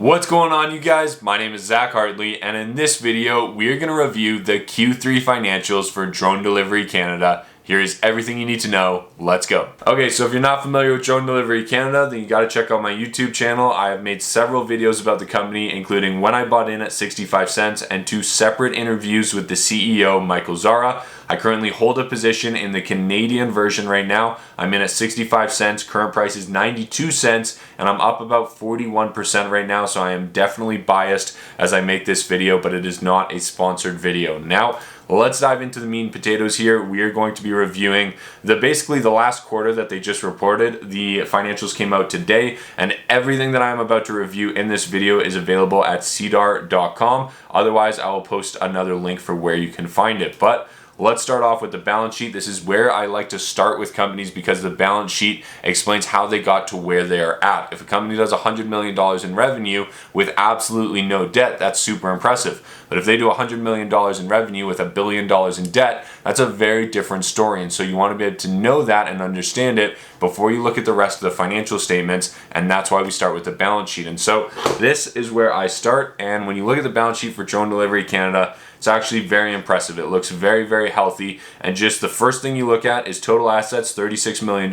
What's going on, you guys? My name is Zach Hartley, and in this video we are going to review the Q3 financials for Drone Delivery Canada. Here is everything you need to know. Let's go. Okay, so if you're not familiar with Drone Delivery Canada, then you got to check out my YouTube channel. I have made several videos about the company, including when I bought in at 65 cents and 2 separate interviews with the CEO, Michael Zahra. I currently hold a position in the Canadian version right now. I'm in at 65 cents, current price is 92 cents, and I'm up about 41% right now, so I am definitely biased as I make this video, but it is not a sponsored video. Now, let's dive into the meat and potatoes here. We are going to be reviewing basically the last quarter that they just reported. The financials came out today, and everything that I'm about to review in this video is available at cdar.com. Otherwise, I will post another link for where you can find it. But let's start off with the balance sheet. This is where I like to start with companies because the balance sheet explains how they got to where they are at. If a company does $100 million in revenue with absolutely no debt, that's super impressive. But if they do $100 million in revenue with $1 billion in debt, that's a very different story. And so you want to be able to know that and understand it before you look at the rest of the financial statements. And that's why we start with the balance sheet. And so this is where I start. And when you look at the balance sheet for Drone Delivery Canada, it's actually very impressive. It looks very, very healthy. And just the first thing you look at is total assets, $36 million.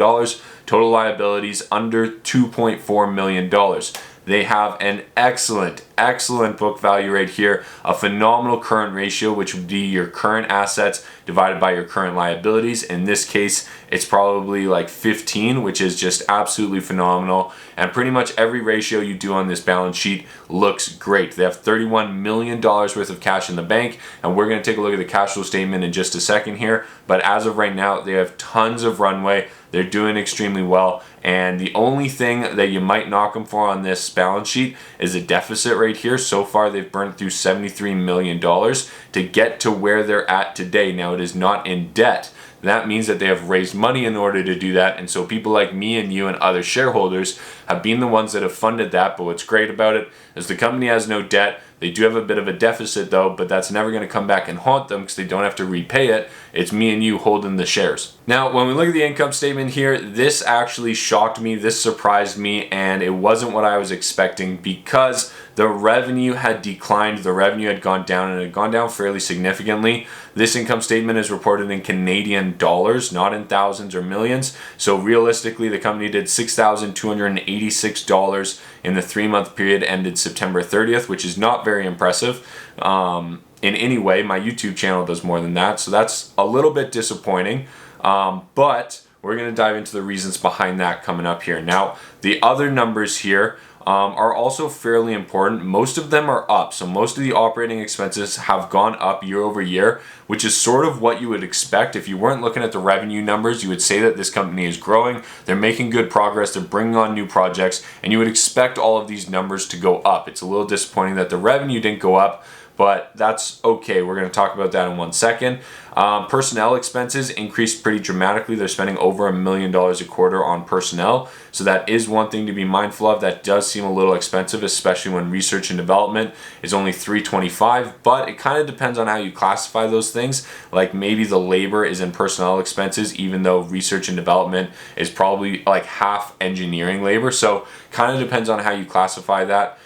Total liabilities, under $2.4 million. They have an excellent book value right here, a phenomenal current ratio, which would be your current assets divided by your current liabilities. In this case, it's probably like 15, which is just absolutely phenomenal. And pretty much every ratio you do on this balance sheet looks great. They have $31 million worth of cash in the bank, and we're going to take a look at the cash flow statement in just a second here. But as of right now, they have tons of runway. They're doing extremely well, and the only thing that you might knock them for on this balance sheet is a deficit right here. So far, they've burned through $73 million to get to where they're at today. Now, it is not in debt. That means that they have raised money in order to do that, and so people like me and you and other shareholders have been the ones that have funded that. But what's great about it is the company has no debt. They do have a bit of a deficit though, but that's never going to come back and haunt them because they don't have to repay it. It's me and you holding the shares. Now, when we look at the income statement here, this actually shocked me, this surprised me, and it wasn't what I was expecting because the revenue had declined, the revenue had gone down, and it had gone down fairly significantly. This income statement is reported in Canadian dollars, not in thousands or millions. So realistically, the company did $6,286 in the 3-month period ended September 30th, which is not very impressive in any way. My YouTube channel does more than that, so that's a little bit disappointing. But we're going to dive into the reasons behind that coming up here. Now, the other numbers here are also fairly important. Most of them are up. So most of the operating expenses have gone up year over year, which is sort of what you would expect. If you weren't looking at the revenue numbers, you would say that this company is growing. They're making good progress. They're bringing on new projects, and you would expect all of these numbers to go up. It's a little disappointing that the revenue didn't go up, but that's okay. We're going to talk about that in 1 second. Personnel expenses increased pretty dramatically. They're spending over $1 million a quarter on personnel. So that is one thing to be mindful of. That does seem a little expensive, especially when research and development is only $325, but it kind of depends on how you classify those things. Like maybe the labor is in personnel expenses, even though research and development is probably like half engineering labor. So kind of depends on how you classify that.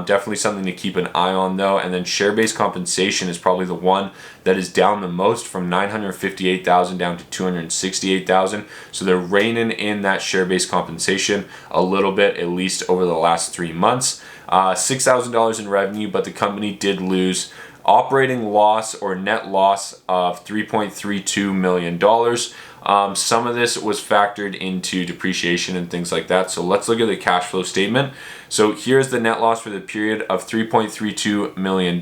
Definitely something to keep an eye on though. And then share-based compensation is probably the one that is down the most, from $958,000 down to $268,000. So they're reining in that share-based compensation a little bit, at least over the last 3 months. $6,000 in revenue, but the company did lose operating loss or net loss of $3.32 million. Some of this was factored into depreciation and things like that. So let's look at the cash flow statement. So here's the net loss for the period of $3.32 million.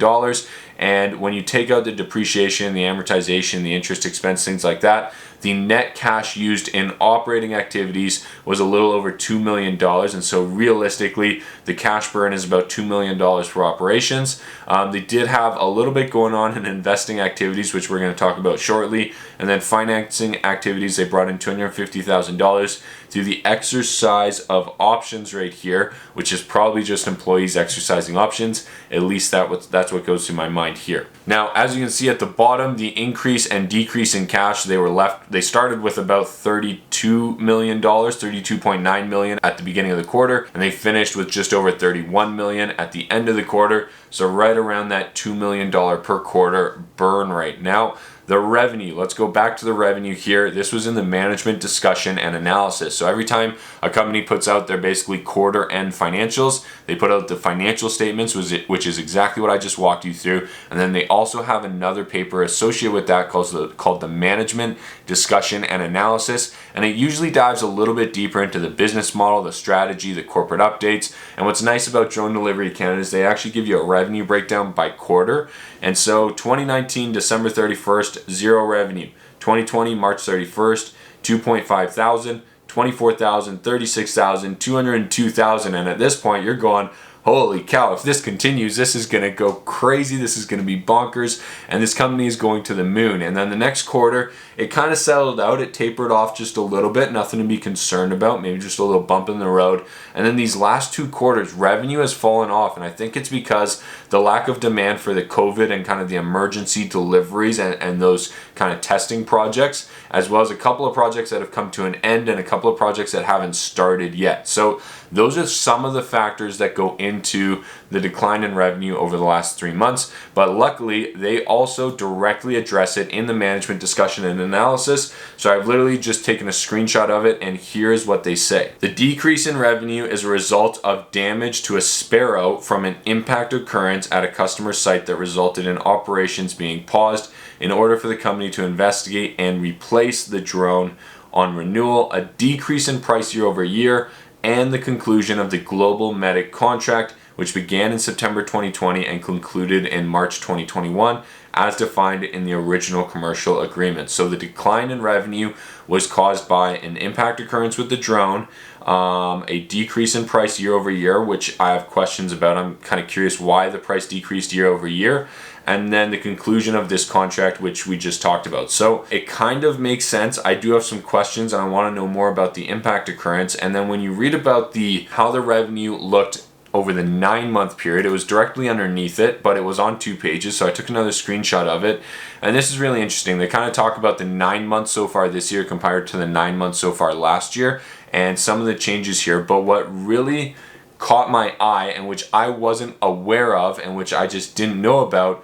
And when you take out the depreciation, the amortization, the interest expense, things like that, the net cash used in operating activities was a little over $2 million. And so realistically, the cash burn is about $2 million for operations. They did have a little bit going on in investing activities, which we're going to talk about shortly. And then financing activities, they brought in $250,000 through the exercise of options right here, which is probably just employees exercising options. At least that's what goes through my mind here. Now, as you can see at the bottom, the increase and decrease in cash, they started with about $32 million, $32.9 million at the beginning of the quarter, and they finished with just over $31 million at the end of the quarter. So right around that $2 million per quarter burn rate. Now, the revenue, let's go back to the revenue here. This was in the management discussion and analysis. So every time a company puts out their basically quarter end financials, they put out the financial statements, which is exactly what I just walked you through. And then they also have another paper associated with that called the management discussion and analysis. And it usually dives a little bit deeper into the business model, the strategy, the corporate updates. And what's nice about Drone Delivery Canada is they actually give you a revenue breakdown by quarter. And so 2019, December 31st, 0 revenue. 2020, March 31st, 2.5 thousand. 24,000, 36,000, 202,000, and at this point you're going, holy cow, if this continues, this is going to go crazy, this is going to be bonkers, and this company is going to the moon. And then the next quarter, it kind of settled out, it tapered off just a little bit, nothing to be concerned about, maybe just a little bump in the road. And then these last 2 quarters, revenue has fallen off, and I think it's because the lack of demand for the COVID and kind of the emergency deliveries and those kind of testing projects, as well as a couple of projects that have come to an end and a couple of projects that haven't started yet. So those are some of the factors that go into the decline in revenue over the last 3 months, but luckily they also directly address it in the management discussion and analysis. So I've literally just taken a screenshot of it, and here's what they say. The decrease in revenue is a result of damage to a sparrow from an impact occurrence at a customer site that resulted in operations being paused in order for the company to investigate and replace the drone on renewal, a decrease in price year over year, and the conclusion of the Global Medic contract, which began in September 2020 and concluded in March 2021, as defined in the original commercial agreement. So the decline in revenue was caused by an impact occurrence with the drone, a decrease in price year over year, which I have questions about. I'm kind of curious why the price decreased year over year, and then the conclusion of this contract, which we just talked about. So it kind of makes sense. I do have some questions and I want to know more about the impact occurrence. And then when you read about how the revenue looked over the 9-month period, it was directly underneath it, but it was on 2 pages. So I took another screenshot of it. And this is really interesting. They kind of talk about the 9 months so far this year compared to the 9 months so far last year and some of the changes here. But what really caught my eye, and which I wasn't aware of and which I just didn't know about,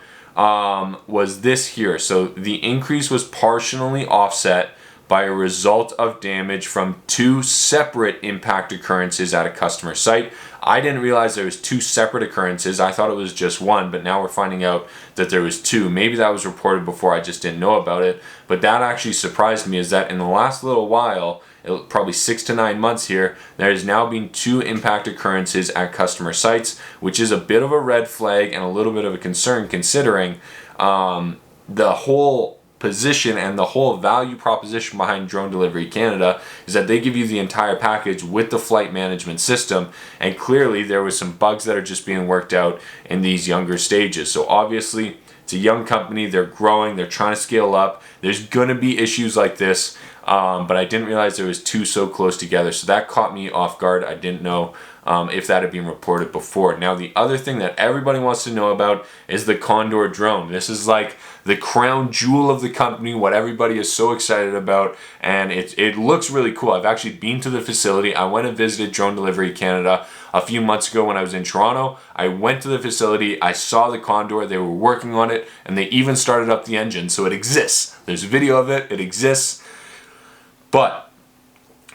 was this here. So the increase was partially offset by a result of damage from 2 separate impact occurrences at a customer site. I didn't realize there was 2 separate occurrences. I thought it was just 1, but now we're finding out that there was 2. Maybe that was reported before, I just didn't know about it. But that actually surprised me, is that in the last little while, probably 6 to 9 months here, there has now been 2 impact occurrences at customer sites, which is a bit of a red flag and a little bit of a concern, considering the whole position and the whole value proposition behind Drone Delivery Canada is that they give you the entire package with the flight management system, and clearly there was some bugs that are just being worked out in these younger stages. So obviously it's a young company, they're growing, they're trying to scale up, there's gonna be issues like this, but I didn't realize there was 2 so close together, so that caught me off guard. I didn't know if that had been reported before. Now the other thing that everybody wants to know about is the Condor drone. This is like the crown jewel of the company, what everybody is so excited about, and it looks really cool. I've actually been to the facility. I went and visited Drone Delivery Canada a few months ago when I was in Toronto. I went to the facility, I saw the Condor, they were working on it, and they even started up the engine, so it exists. There's a video of it, it exists, but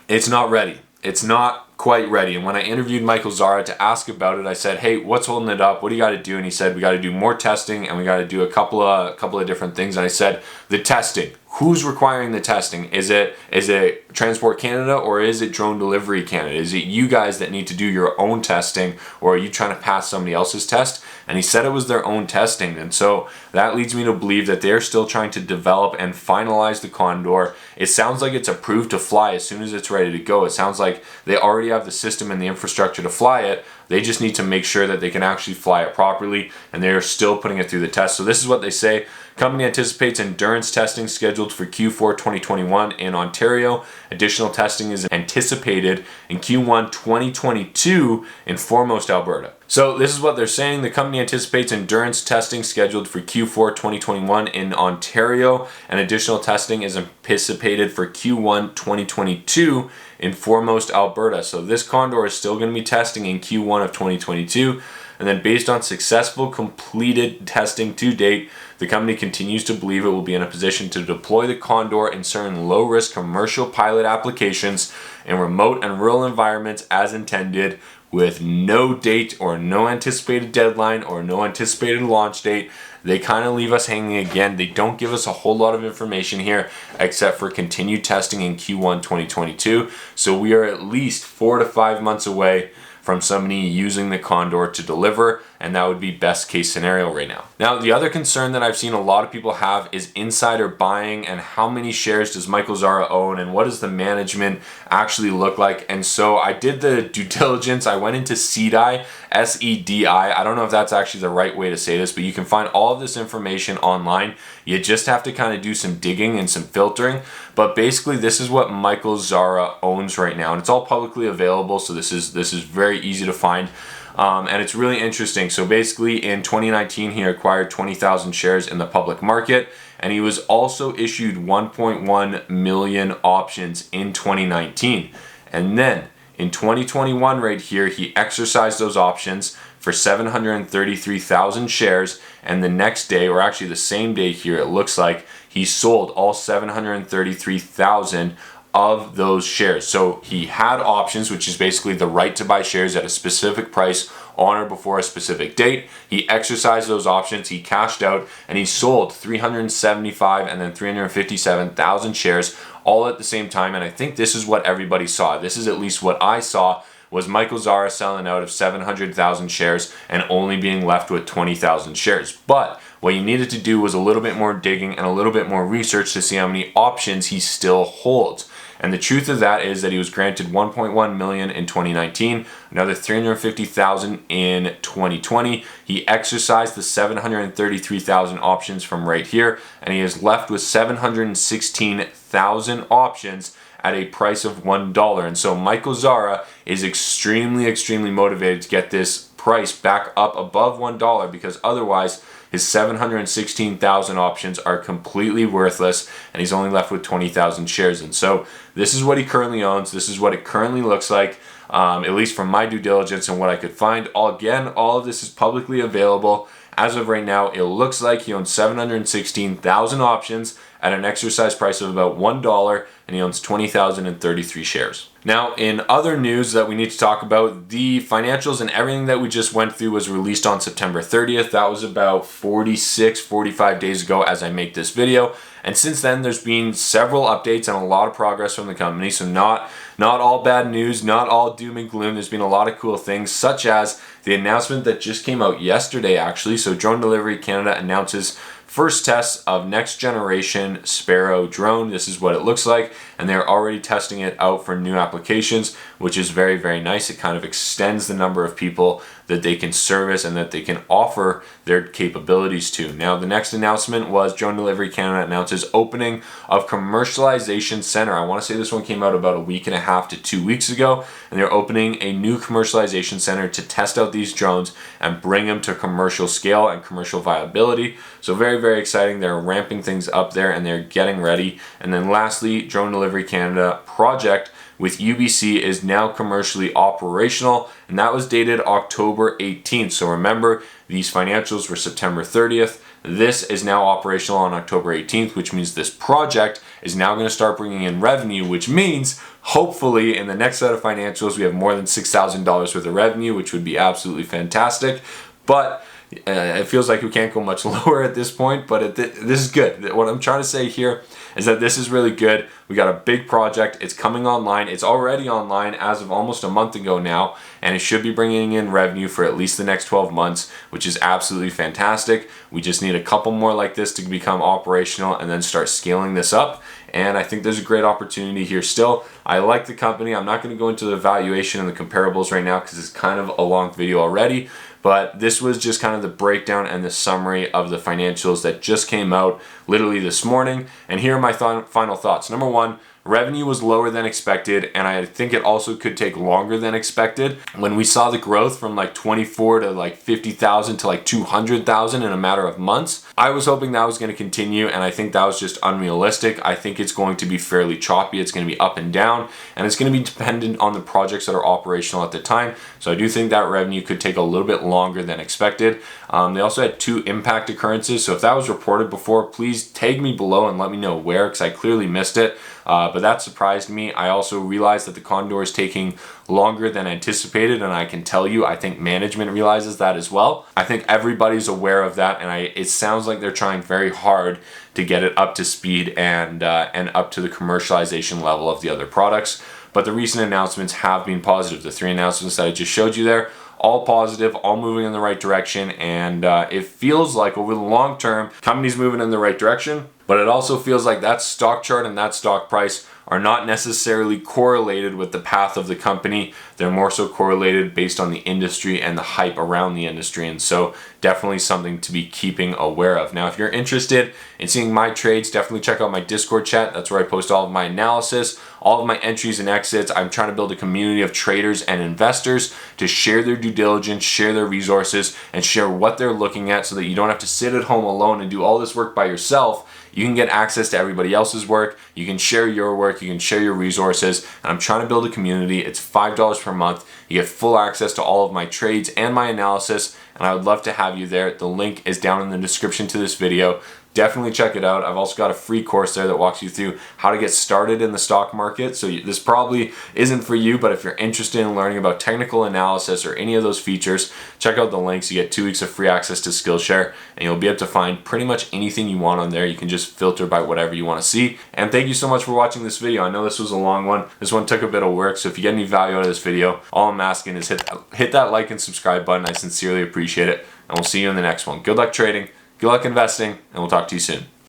it's not ready. It's not quite ready. And when I interviewed Michael Zahra to ask about it, I said, hey, what's holding it up? What do you got to do? And he said, we got to do more testing, and we got to do a couple of different things. And I said, the testing, who's requiring the testing? Is it Transport Canada, or is it Drone Delivery Canada? Is it you guys that need to do your own testing, or are you trying to pass somebody else's test? And he said it was their own testing. And so that leads me to believe that they're still trying to develop and finalize the Condor. It sounds like it's approved to fly as soon as it's ready to go. It sounds like they already have the system and the infrastructure to fly it. They just need to make sure that they can actually fly it properly, and they are still putting it through the test. So this is what they say. Company anticipates endurance testing scheduled for Q4 2021 in Ontario. Additional testing is anticipated in Q1 2022 in Foremost, Alberta. So this is what they're saying. The company anticipates endurance testing scheduled for Q4 2021 in Ontario, and additional testing is anticipated for Q1 2022 in Foremost, Alberta. So this Condor is still going to be testing in Q1 of 2022. And then based on successful completed testing to date, the company continues to believe it will be in a position to deploy the Condor in certain low-risk commercial pilot applications in remote and rural environments as intended, with no date or no anticipated deadline or no anticipated launch date. They kind of leave us hanging again. They don't give us a whole lot of information here except for continued testing in Q1 2022. So we are at least 4 to 5 months away from somebody using the Condor to deliver, and that would be best case scenario right now. Now, the other concern that I've seen a lot of people have is insider buying, and how many shares does Michael Zahra own, and what does the management actually look like? And so I did the due diligence. I went into SEDI, S-E-D-I. I don't know if that's actually the right way to say this, but you can find all of this information online. You just have to kind of do some digging and some filtering. But basically, this is what Michael Zahra owns right now, and it's all publicly available, so this is very easy to find. And it's really interesting. So basically in 2019, he acquired 20,000 shares in the public market, and he was also issued 1.1 million options in 2019. And then in 2021 right here, he exercised those options for 733,000 shares, and the next day, or actually the same day here, it looks like, he sold all 733,000 of those shares. So he had options, which is basically the right to buy shares at a specific price on or before a specific date. He exercised those options, he cashed out, and he sold 375 and then 357,000 shares all at the same time. And I think this is what everybody saw. This is at least what I saw, was Michael Zahra selling out of 700,000 shares and only being left with 20,000 shares. But what you needed to do was a little bit more digging and a little bit more research to see how many options he still holds. And the truth of that is that he was granted 1.1 million in 2019, another 350,000 in 2020. He exercised the 733,000 options from right here, and he is left with 716,000 options at a price of $1. And so Michael Zahra is extremely motivated to get this price back up above $1, because otherwise his 716,000 options are completely worthless, and he's only left with 20,000 shares. And so this is what he currently owns. This is what it currently looks like, at least from my due diligence and what I could find. Again, all of this is publicly available. As of right now, it looks like he owns 716,000 options at an exercise price of about $1, and he owns 20,033 shares. Now, in other news that we need to talk about, the financials and everything that we just went through was released on September 30th. That was about 45 days ago as I make this video. And since then, there's been several updates and a lot of progress from the company. So not all bad news, not all doom and gloom. There's been a lot of cool things, such as the announcement that just came out yesterday, actually. So Drone Delivery Canada announces first tests of next generation Sparrow drone. This is what it looks like, and they're already testing it out for new applications, which is very nice. It kind of extends the number of people that they can service and that they can offer their capabilities to. Now, the next announcement was Drone Delivery Canada announces opening of commercialization center. I want to say this one came out about a week and a half to 2 weeks ago, and they're opening a new commercialization center to test out these drones and bring them to commercial scale and commercial viability. So very exciting. They're ramping things up there, and they're getting ready. And then lastly, Drone Delivery Canada project with UBC is now commercially operational, and that was dated October 18th. So remember, these financials were September 30th. This is now operational on October 18th, which means this project is now going to start bringing in revenue, which means hopefully in the next set of financials we have more than $6,000 worth of revenue, which would be absolutely fantastic. But It feels like we can't go much lower at this point, but this is good. What I'm trying to say here is that this is really good. We got a big project. It's coming online. It's already online as of almost a month ago now, and it should be bringing in revenue for at least the next 12 months, which is absolutely fantastic. We just need a couple more like this to become operational and then start scaling this up. And I think there's a great opportunity here still. I like the company. I'm not going to go into the valuation and the comparables right now because it's kind of a long video already. But this was just kind of the breakdown and the summary of the financials that just came out literally this morning. And here are my final thoughts. Number one, revenue was lower than expected, and I think it also could take longer than expected. When we saw the growth from like 24 to like 50,000 to like 200,000 in a matter of months, I was hoping that was going to continue, and I think that was just unrealistic. I think it's going to be fairly choppy. It's going to be up and down, and it's going to be dependent on the projects that are operational at the time. So I do think that revenue could take a little bit longer than expected. They also had 2 impact occurrences, so if that was reported before, please tag me below and let me know where, because I clearly missed it. But that surprised me. I also realized that the Condor is taking longer than anticipated, and I can tell you, I think management realizes that as well. I think everybody's aware of that, and it sounds like they're trying very hard to get it up to speed and up to the commercialization level of the other products. But the recent announcements have been positive. The 3 announcements that I just showed you there, all positive, all moving in the right direction, and it feels like over the long term, company's moving in the right direction, but it also feels like that stock chart and that stock price are not necessarily correlated with the path of the company. They're more so correlated based on the industry and the hype around the industry, and so definitely something to be keeping aware of. Now, if you're interested in seeing my trades, definitely check out my Discord chat. That's where I post all of my analysis, all of my entries and exits. I'm trying to build a community of traders and investors to share their due diligence, share their resources, and share what they're looking at so that you don't have to sit at home alone and do all this work by yourself. You can get access to everybody else's work. You can share your work. You can share your resources. And I'm trying to build a community. It's $5 per month. You get full access to all of my trades and my analysis. And I would love to have you there. The link is down in the description to this video. Definitely check it out. I've also got a free course there that walks you through how to get started in the stock market. So this probably isn't for you, but if you're interested in learning about technical analysis or any of those features, check out the links. You get 2 weeks of free access to Skillshare, and you'll be able to find pretty much anything you want on there. You can just filter by whatever you want to see. And thank you so much for watching this video. I know this was a long one. This one took a bit of work, so if you get any value out of this video, all I'm asking is hit that like and subscribe button. I sincerely appreciate it, and we'll see you in the next one. Good luck trading. Good luck investing, and we'll talk to you soon.